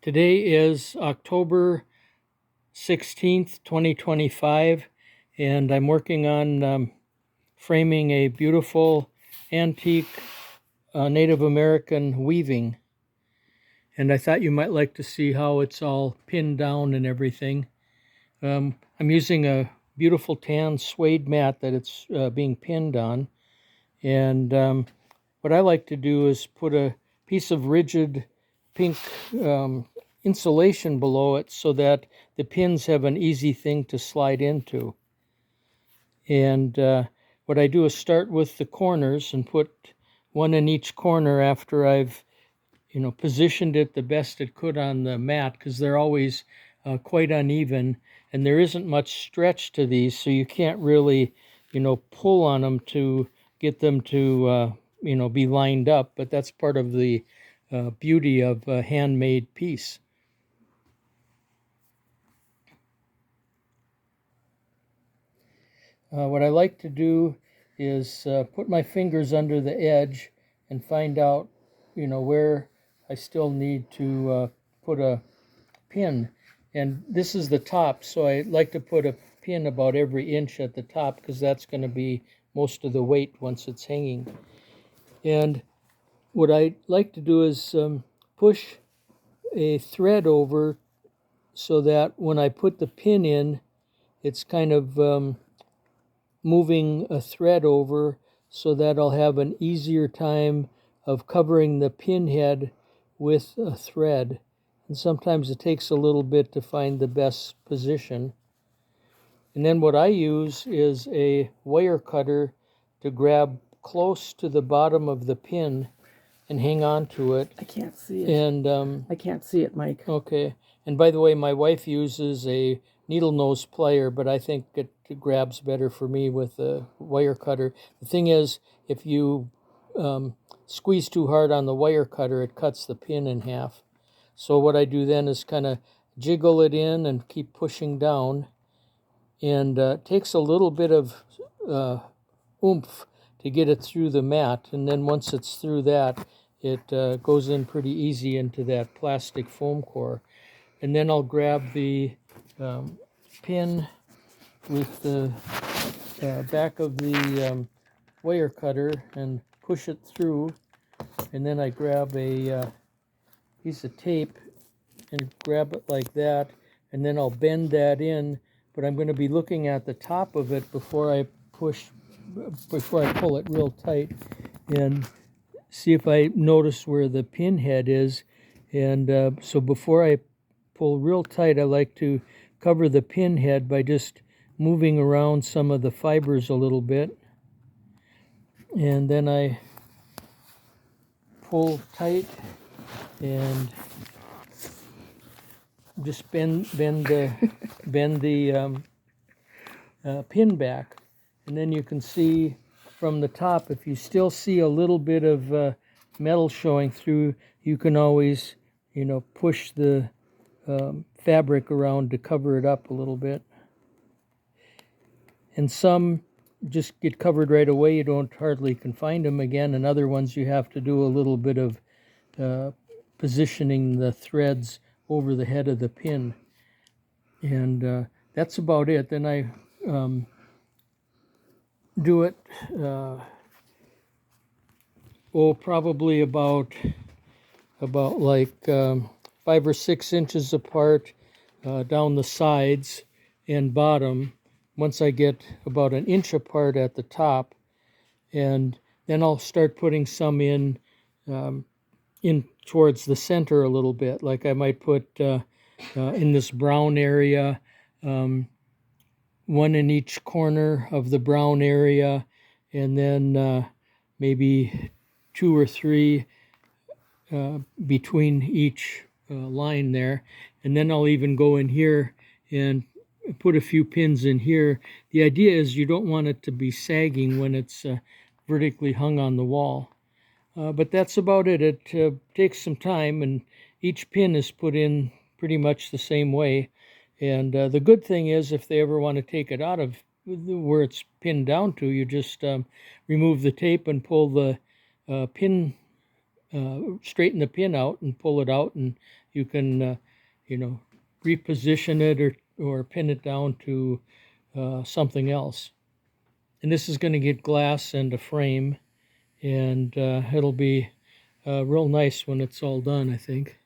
Today is October 16th, 2025, and I'm working on framing a beautiful antique Native American weaving. And I thought you might like to see how it's all pinned down and everything. I'm using a beautiful tan suede mat that it's being pinned on. And what I like to do is put a piece of rigid pink insulation below it so that the pins have an easy thing to slide into. And what I do is start with the corners and put one in each corner after I've positioned it the best it could on the mat, because they're always quite uneven and there isn't much stretch to these, so you can't really pull on them to get them to be lined up. But that's part of the beauty of a handmade piece. What I like to do is put my fingers under the edge and find out where I still need to put a pin. And this is the top, so I like to put a pin about every inch at the top, because that's going to be most of the weight once it's hanging. And what I like to do is push a thread over so that when I put the pin in, it's kind of moving a thread over, so that I'll have an easier time of covering the pin head with a thread. And sometimes it takes a little bit to find the best position. And then what I use is a wire cutter to grab close to the bottom of the pin and hang on to it. I can't see it. And I can't see it, Mike. Okay. And by the way, my wife uses a needle nose plier, but I think it grabs better for me with a wire cutter. The thing is, if you squeeze too hard on the wire cutter, it cuts the pin in half. So what I do then is kind of jiggle it in and keep pushing down. And it takes a little bit of oomph to get it through the mat. And then once it's through that, it goes in pretty easy into that plastic foam core. And then I'll grab the pin with the back of the wire cutter and push it through. And then I grab a piece of tape and grab it like that. And then I'll bend that in. But I'm going to be looking at the top of it before I pull it real tight, and see if I notice where the pin head is. And so before I pull real tight, I like to cover the pin head by just moving around some of the fibers a little bit. And then I pull tight and just bend the pin back. And then you can see from the top, if you still see a little bit of metal showing through, you can always push the fabric around to cover it up a little bit. And some just get covered right away, you don't hardly can find them again, and other ones you have to do a little bit of positioning the threads over the head of the pin. And that's about it. Then I do it probably about like 5 or 6 inches apart down the sides and bottom, once I get about an inch apart at the top. And then I'll start putting some in towards the center a little bit. Like I might put in this brown area, one in each corner of the brown area, and then maybe 2 or 3 between each line there. And then I'll even go in here and put a few pins in here. The idea is you don't want it to be sagging when it's vertically hung on the wall. But that's about it. It takes some time, and each pin is put in pretty much the same way. And the good thing is, if they ever want to take it out of where it's pinned down to, you just remove the tape and pull the pin straighten the pin out and pull it out, and you can, reposition it or pin it down to something else. And this is going to get glass and a frame, and it'll be real nice when it's all done, I think.